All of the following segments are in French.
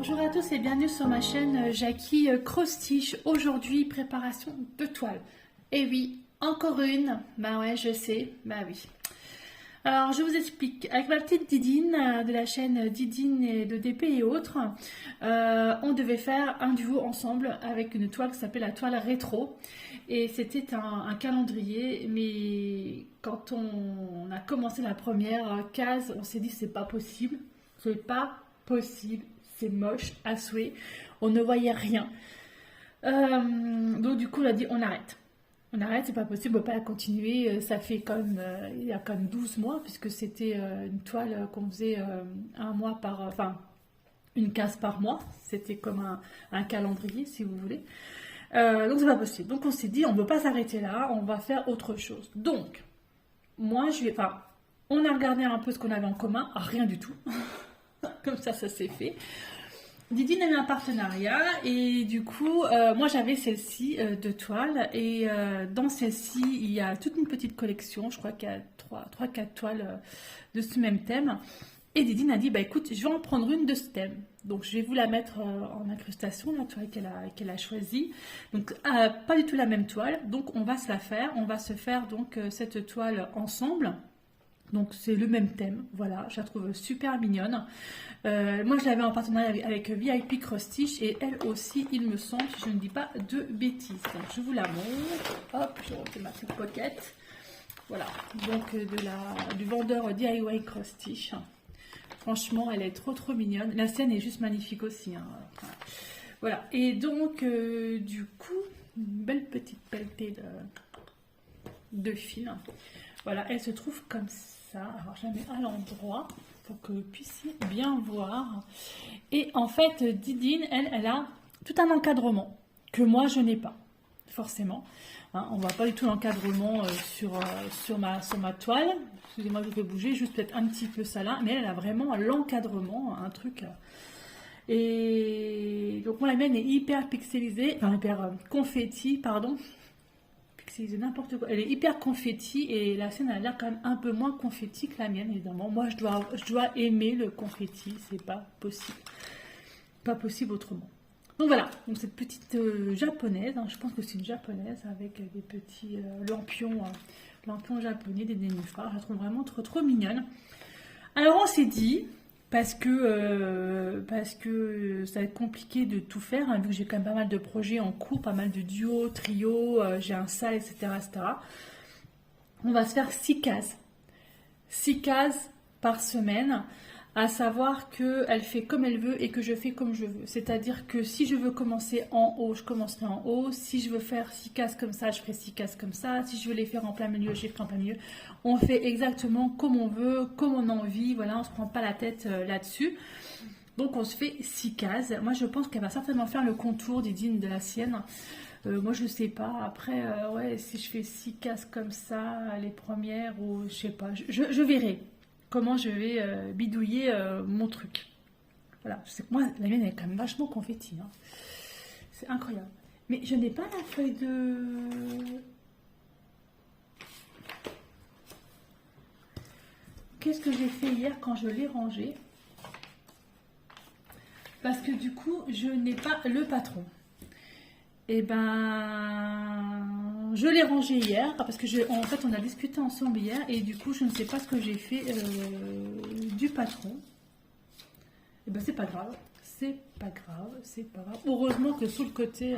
Bonjour à tous et bienvenue sur ma chaîne Jackie Crostiche. Aujourd'hui, préparation de toile. Et oui, encore une. Bah ouais, je sais. Bah oui. Alors, je vous explique. Avec ma petite Didine de la chaîne Didine et de DP et autres, on devait faire un duo ensemble avec une toile qui s'appelle la toile rétro. Et c'était un calendrier, mais quand on a commencé la première case, on s'est dit c'est pas possible. C'est pas possible. C'est moche à souhait, on ne voyait rien. Donc du coup on a dit on arrête. On arrête, c'est pas possible, on peut pas continuer. Ça fait quand même, il y a quand même 12 mois, puisque c'était une toile qu'on faisait un mois par, enfin une case par mois. C'était comme un calendrier si vous voulez. Donc c'est pas possible. Donc on s'est dit on ne peut pas s'arrêter là, on va faire autre chose. Donc moi on a regardé un peu ce qu'on avait en commun, rien du tout. Comme ça s'est fait. Didine a eu un partenariat et du coup, moi j'avais celle-ci de toile et dans celle-ci, il y a toute une petite collection, je crois qu'il y a 3-4 toiles de ce même thème. Et Didine a dit, bah écoute, je vais en prendre une de ce thème. Donc je vais vous la mettre en incrustation, la toile qu'elle a choisie. Donc pas du tout la même toile, donc on va se la faire. On va se faire donc cette toile ensemble. Donc c'est le même thème, voilà, je la trouve super mignonne. Moi je l'avais en partenariat avec VIP Crostiche et elle aussi il me semble, si je ne dis pas de bêtises. Donc je vous la montre, hop, je refais ma petite pocket. Voilà, donc du vendeur DIY Crostiche. Franchement elle est trop mignonne, la sienne est juste magnifique aussi. Hein. Voilà, et donc du coup, une belle petite pelletée de fil. Voilà, elle se trouve comme ça. Alors, je la mets à l'endroit pour que vous puissiez bien voir. Et en fait, Didine, elle a tout un encadrement que moi, je n'ai pas, forcément. Hein, on ne voit pas du tout l'encadrement sur ma toile. Excusez-moi, je vais bouger, juste peut-être un petit peu ça là. Mais elle a vraiment l'encadrement, un truc. Et donc, moi, la mienne est hyper pixelisée, enfin, hyper confetti, pardon. C'est n'importe quoi. Elle est hyper confetti et la sienne a l'air quand même un peu moins confetti que la mienne, évidemment. Moi, je dois aimer le confetti, c'est pas possible. Pas possible autrement. Donc voilà, donc cette petite japonaise, hein, je pense que c'est une japonaise avec des petits lampions japonais, des nénuphars. Je la trouve vraiment trop mignonne. Alors on s'est dit, parce que ça va être compliqué de tout faire, hein, vu que j'ai quand même pas mal de projets en cours, pas mal de duos, trios, j'ai un salle, etc. On va se faire 6 cases. 6 cases par semaine, à savoir qu'elle fait comme elle veut et que je fais comme je veux. C'est-à-dire que si je veux commencer en haut, je commencerai en haut. Si je veux faire 6 cases comme ça, je ferai 6 cases comme ça. Si je veux les faire en plein milieu, je les ferai en plein milieu. On fait exactement comme on veut, comme on a envie. Voilà, on ne se prend pas la tête là-dessus. Donc on se fait 6 cases. Moi je pense qu'elle va certainement faire le contour Didine de la sienne. Moi je sais pas. Après, ouais, si je fais 6 cases comme ça, les premières, ou je sais pas, je verrai comment je vais bidouiller mon truc. Voilà, je sais que moi, la mienne elle est quand même vachement confetti. Hein. C'est incroyable. Mais je n'ai pas la feuille de... Qu'est-ce que j'ai fait hier quand je l'ai rangé? Parce que du coup, je n'ai pas le patron. Et ben, je l'ai rangé hier, parce que en fait, on a discuté ensemble hier, et du coup, je ne sais pas ce que j'ai fait du patron. Et ben, c'est pas grave, c'est pas grave, c'est pas grave. Heureusement que sur le côté,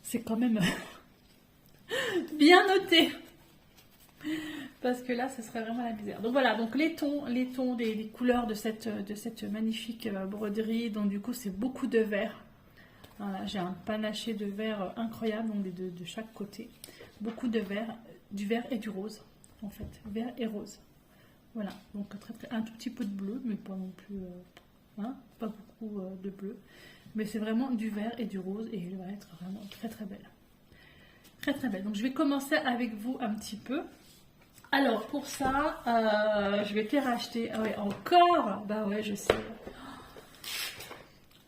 c'est quand même bien noté. Parce que là, ce serait vraiment la misère. Donc voilà, donc les tons des couleurs de cette magnifique broderie. Donc du coup, c'est beaucoup de vert. Voilà, j'ai un panaché de vert incroyable, donc de chaque côté. Beaucoup de vert, du vert et du rose, en fait. Vert et rose. Voilà, donc un tout petit peu de bleu, mais pas non plus, pas beaucoup de bleu. Mais c'est vraiment du vert et du rose, et elle va être vraiment très belle. Très belle. Donc je vais commencer avec vous un petit peu. Alors pour ça, je vais te racheter. Ah ouais, encore? Bah ouais, je sais.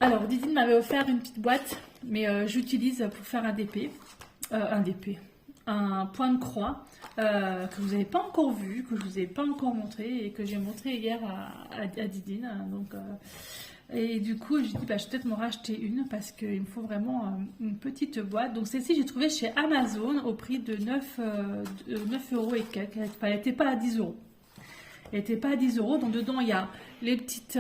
Alors Didine m'avait offert une petite boîte, mais j'utilise pour faire un DP. Un point de croix que vous n'avez pas encore vu, que je vous ai pas encore montré et que j'ai montré hier à Didine. Donc Et du coup, j'ai dit, bah, je vais peut-être m'en racheter une parce qu'il me faut vraiment une petite boîte. Donc celle-ci, j'ai trouvé chez Amazon au prix de 9 euros et quelques. Enfin, elle n'était pas à 10 euros. Elle n'était pas à 10 euros. Donc dedans, il y a les petites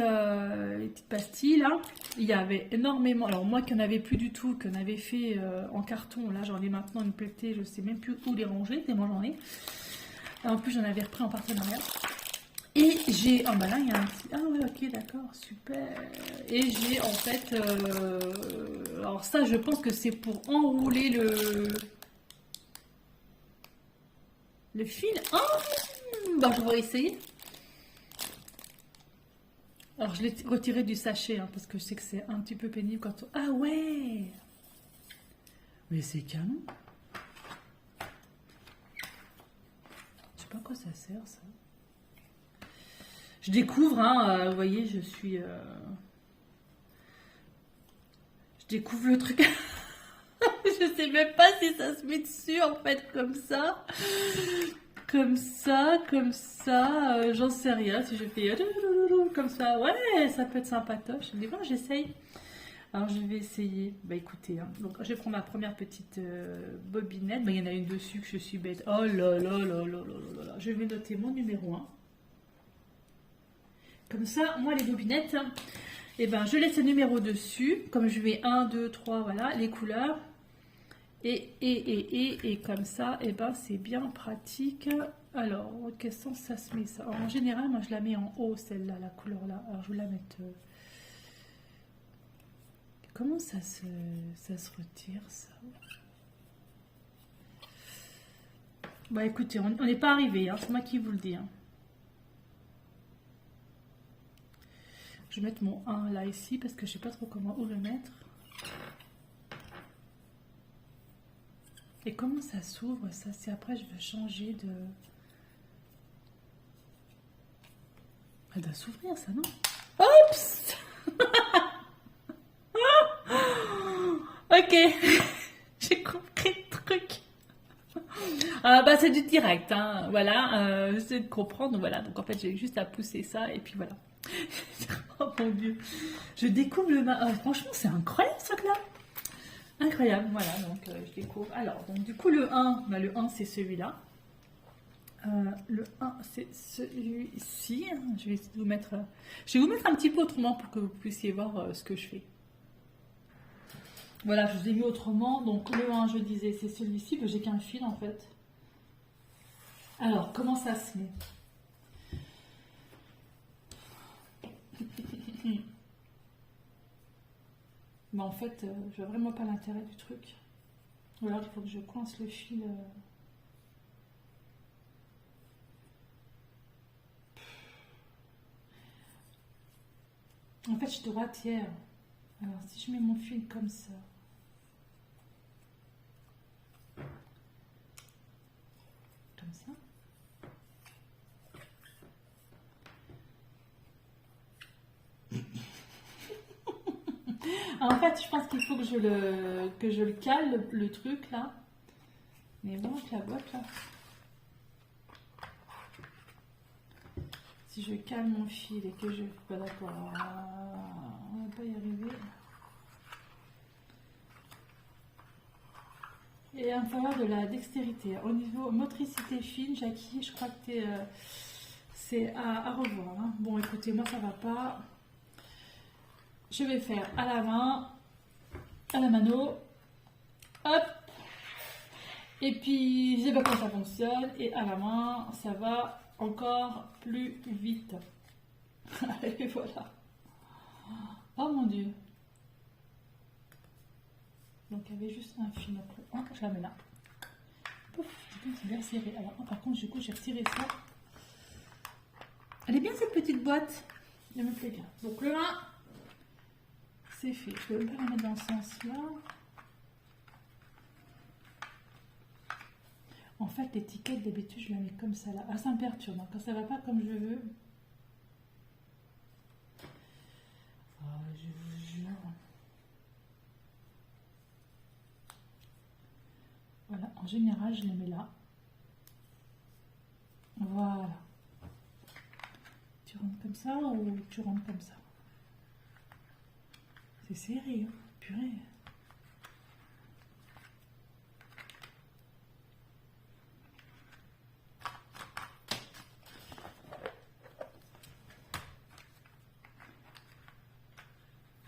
pastilles là. Il y avait énormément. Alors moi qui n'en avais plus du tout, qu'on avait fait en carton, là j'en ai maintenant une pelletée, je ne sais même plus où les ranger, tellement j'en ai. En plus, j'en avais repris en partenariat. Et j'ai... Oh bah là, il y a un petit... Ah ouais, ok, d'accord, super. Et j'ai en fait... Alors ça, je pense que c'est pour enrouler le fil. Oh bah, je vais essayer. Alors, je l'ai retiré du sachet, hein, parce que je sais que c'est un petit peu pénible quand on... Ah ouais. Mais c'est canon. Je sais pas à quoi ça sert, ça. Je découvre, hein, vous voyez, je découvre le truc. Je sais même pas si ça se met dessus, en fait, comme ça. Comme ça, j'en sais rien. Si je fais comme ça, ouais, ça peut être sympatoche. Mais bon, j'essaye. Alors, je vais essayer. Bah, écoutez, hein. Donc, je vais prendre ma première petite bobinette. Bah, il y en a une dessus que je suis bête. Oh là là là là là là là. Je vais noter mon numéro 1. Comme ça, moi, les bobinettes, et ben, je laisse le numéro dessus. Comme je vais 1, 2, 3, voilà, les couleurs. Et comme ça, et ben, c'est bien pratique. Alors, quel sens ça se met ça? Alors, en général, moi, je la mets en haut, celle-là, la couleur-là. Alors, je vais la mettre... Comment ça se retire, ça? Bah, écoutez, on n'est pas arrivé, hein, c'est moi qui vous le dis, hein. Je vais mettre mon 1 là ici parce que je sais pas trop comment où le mettre. Et comment ça s'ouvre ça? C'est après je veux changer de... Elle doit s'ouvrir ça, non? Oups. Ok. J'ai compris le truc. Bah c'est du direct, hein. Voilà, j'essaie de comprendre, voilà. Donc en fait j'ai juste à pousser ça et puis voilà. Oh mon dieu, je découvre le... franchement, c'est incroyable ce truc-là. Incroyable, voilà, donc je découvre. Alors, donc du coup, le 1, bah, le 1 c'est celui-là. Le 1 c'est celui-ci. Je vais vous mettre un petit peu autrement pour que vous puissiez voir ce que je fais. Voilà, je vous ai mis autrement. Donc le 1, je disais, c'est celui-ci, que j'ai qu'un fil en fait. Alors, comment ça se met? Mais en fait, je vois vraiment pas l'intérêt du truc. Ou alors il faut que je coince le fil. En fait, je suis droitière. Alors, si je mets mon fil comme ça. Comme ça. En fait, je pense qu'il faut que je le cale, le truc là. Mais bon, avec la boîte là. Si je cale mon fil et que je... Pas d'accord. On va pas y arriver. Et il va falloir de la dextérité. Au niveau motricité fine, Jackie, je crois que c'est à revoir. Hein. Bon, écoutez, moi ça va pas. Je vais faire à la main, à la mano, hop, et puis je sais pas comment ça fonctionne, et à la main, ça va encore plus vite. Et voilà. Oh mon dieu. Donc il y avait juste un fil après. Oh, je la mets là. Pouf, c'est bien serré. Alors, par contre, du coup, j'ai retiré ça. Elle est bien cette petite boîte. Elle me plaît bien. Donc le 1. C'est fait. Je vais même pas la mettre dans ce sens-là. En fait, l'étiquette d'habitude, je la mets comme ça là. Ah, ça me perturbe. Quand ça va pas comme je veux. Oh, je vous jure. Voilà, en général, je les mets là. Voilà. Tu rentres comme ça ou tu rentres comme ça? C'est serré, hein. Purée.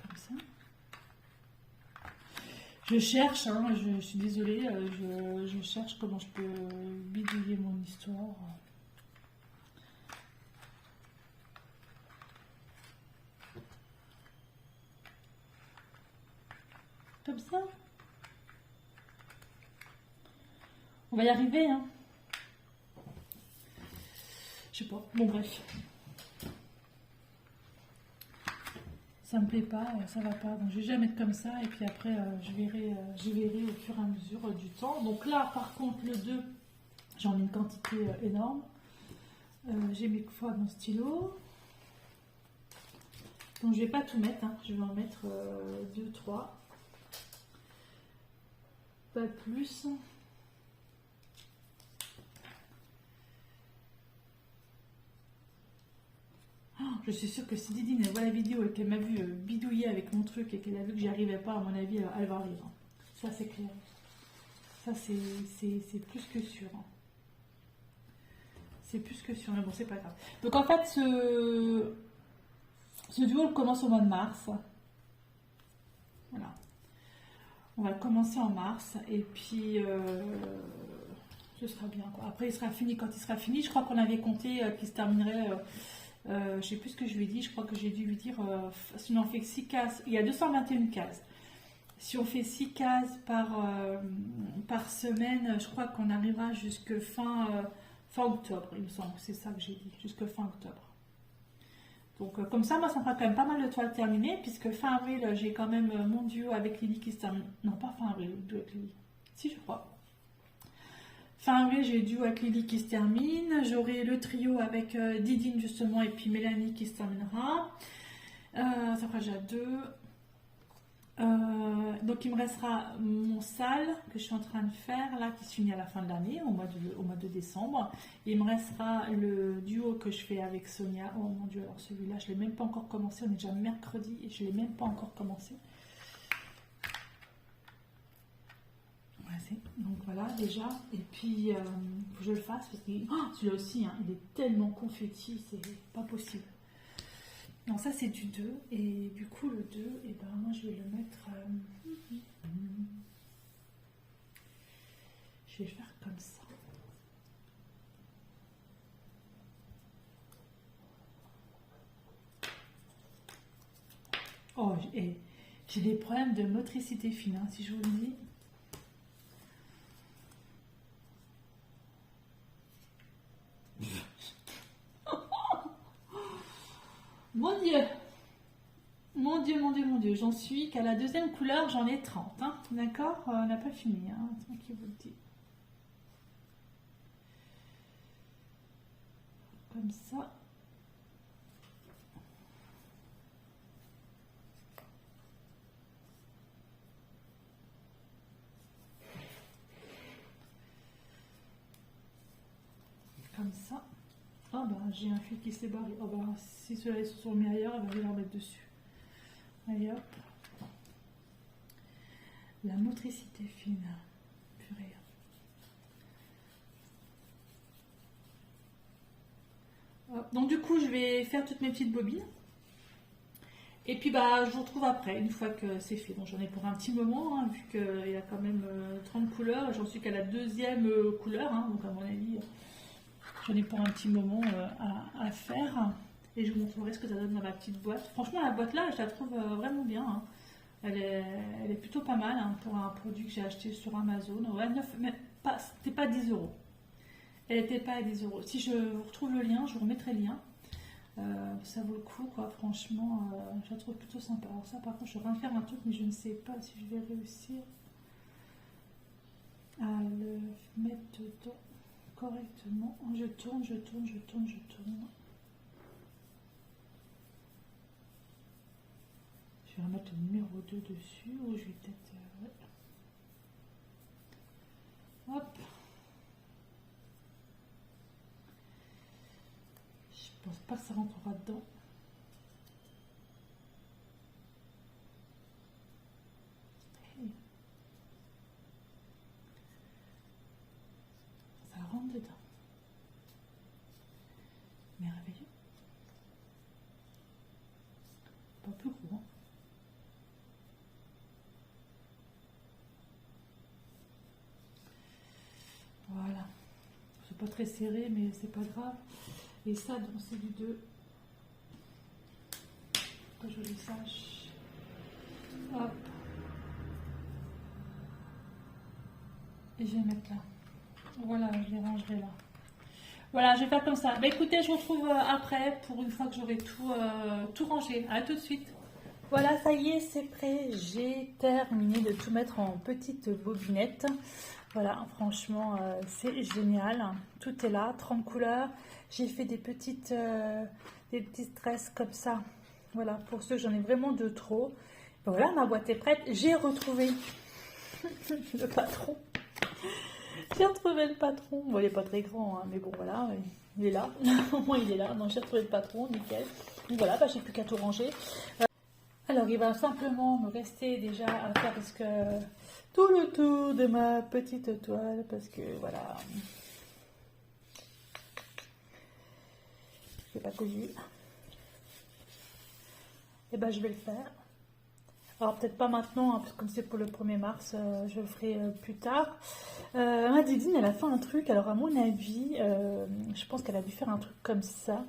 Comme ça. Je cherche, hein, je suis désolée, je cherche comment je peux bidouiller mon histoire. Comme ça. On va y arriver, hein. Je sais pas. Bon, bref. Ça me plaît pas, ça va pas. Donc je vais déjà mettre comme ça et puis après je verrai au fur et à mesure du temps. Donc là, par contre, le 2, j'en ai une quantité énorme. J'ai mes fois mon stylo. Donc je vais pas tout mettre, hein. Je vais en mettre 2, 3. Pas plus. Je suis sûre que si Didine voit la vidéo et qu'elle m'a vu bidouiller avec mon truc et qu'elle a vu que j'y arrivais pas, à mon avis, elle va rire. Ça, c'est clair. Ça, c'est plus que sûr. C'est plus que sûr, mais bon, c'est pas grave. Donc, en fait, ce duo commence au mois de mars. Voilà. On va commencer en mars et puis ce sera bien, quoi. Après, il sera fini quand il sera fini. Je crois qu'on avait compté qu'il se terminerait... je sais plus ce que je lui ai dit, je crois que j'ai dû lui dire si on fait 6 cases, il y a 221 cases. Si on fait 6 cases par semaine, je crois qu'on arrivera jusque fin octobre, il me semble, c'est ça que j'ai dit, jusque fin octobre. Donc comme ça, moi ça me fera quand même pas mal de toiles terminées, puisque fin avril, j'ai quand même mon duo avec Lily qui se termine. Non, pas fin avril, le duo avec Lily. Si, je crois. Fin avril, j'ai le duo avec Lily qui se termine. J'aurai le trio avec Didine justement et puis Mélanie qui se terminera. Ça fera déjà 2. Donc il me restera mon sale que je suis en train de faire là, qui se finit à la fin de l'année, au mois de décembre. Il me restera le duo que je fais avec Sonia. Oh mon dieu, alors celui-là, je ne l'ai même pas encore commencé. On est déjà mercredi et je ne l'ai même pas encore commencé. Donc voilà déjà, et puis il faut que je le fasse parce que celui-là aussi, hein, il est tellement confetti, c'est pas possible. Donc ça c'est du 2 et du coup le 2, et ben moi je vais le mettre, je vais le faire comme ça. Oh, j'ai des problèmes de motricité fine, hein, si je vous le dis. Mon Dieu, mon Dieu, mon Dieu, mon Dieu, j'en suis qu'à la deuxième couleur, j'en ai 30, hein, d'accord. On n'a pas fini, hein, c'est moi qui vous le dis. Comme ça. Comme ça. Ah bah j'ai un fil qui s'est barré. Oh bah si ceux-là se sont mis ailleurs, je vais leur mettre dessus. Allez hop. La motricité fine. Purée. Hop. Donc du coup je vais faire toutes mes petites bobines. Et puis bah je vous retrouve après, une fois que c'est fait. Donc j'en ai pour un petit moment, hein, vu qu'il y a quand même 30 couleurs. J'en suis qu'à la deuxième couleur, hein, donc à mon avis... J'en ai pour un petit moment à faire et je vous montrerai ce que ça donne dans ma petite boîte. Franchement, la boîte là, je la trouve vraiment bien. Hein. Elle est plutôt pas mal, hein, pour un produit que j'ai acheté sur Amazon. Ouais, c'était pas 10 euros. Elle n'était pas à 10 euros. Si je vous retrouve le lien, je vous remettrai le lien. Ça vaut le coup, quoi. Franchement, je la trouve plutôt sympa. Alors, ça, par contre, je suis en train de faire un truc, mais je ne sais pas si je vais réussir à le mettre dedans correctement. Je tourne, je tourne, je tourne, je tourne. Je vais remettre le numéro 2 dessus, ou je vais peut-être... ouais. Hop. Je pense pas que ça rentrera dedans. pas très serré, mais c'est pas grave. Et ça, donc c'est du 2. Que je le sache. Hop. Et je vais mettre là. Voilà, je les rangerai là. Voilà, je vais faire comme ça. Bah écoutez, je vous retrouve après pour une fois que j'aurai tout rangé. À tout de suite. Voilà, ça y est, c'est prêt. J'ai terminé de tout mettre en petite bobinette. Voilà, franchement, c'est génial. Tout est là, 30 couleurs. J'ai fait des petites tresses comme ça. Voilà, pour ceux que j'en ai vraiment de trop. Voilà, ma boîte est prête. J'ai retrouvé le patron. J'ai retrouvé le patron. Bon, il n'est pas très grand, hein, mais bon, voilà, il est là. Au moins, il est là. Donc, j'ai retrouvé le patron, nickel. Donc, voilà, bah, j'ai plus qu'à tout ranger. Alors, il va simplement me rester déjà à faire parce que tout le tour de ma petite toile, parce que voilà, je n'ai pas cousu. Et ben, je vais le faire. Alors, peut-être pas maintenant, hein, parce que comme c'est pour le 1er mars, je le ferai plus tard. Ma Didine, elle a fait un truc. Alors, à mon avis, je pense qu'elle a dû faire un truc comme ça.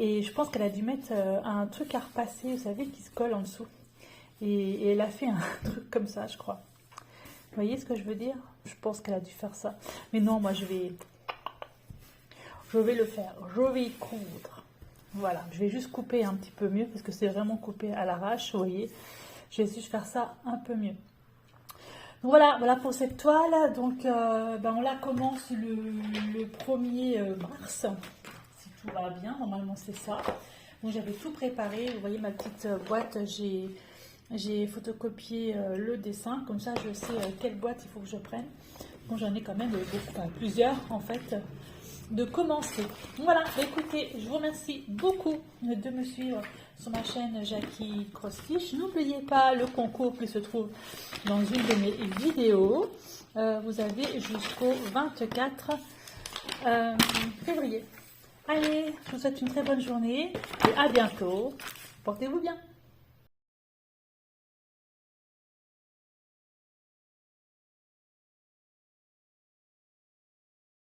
Et je pense qu'elle a dû mettre un truc à repasser, vous savez, qui se colle en dessous. Et elle a fait un truc comme ça, je crois. Vous voyez ce que je veux dire? Je pense qu'elle a dû faire ça. Mais non, moi, je vais le faire. Je vais y coudre. Voilà, je vais juste couper un petit peu mieux, parce que c'est vraiment coupé à l'arrache, vous voyez. Je vais juste faire ça un peu mieux. Donc voilà pour cette toile. Donc, on la commence le 1er mars. Tout va bien, normalement c'est ça. Donc j'avais tout préparé, vous voyez ma petite boîte, j'ai photocopié le dessin, comme ça je sais quelle boîte il faut que je prenne. Donc j'en ai quand même beaucoup, enfin, plusieurs en fait, de commencer. Voilà, écoutez, je vous remercie beaucoup de me suivre sur ma chaîne Jackie Cross-Stitch. N'oubliez pas le concours qui se trouve dans une de mes vidéos. Vous avez jusqu'au 24 février. Allez, je vous souhaite une très bonne journée et à bientôt. Portez-vous bien.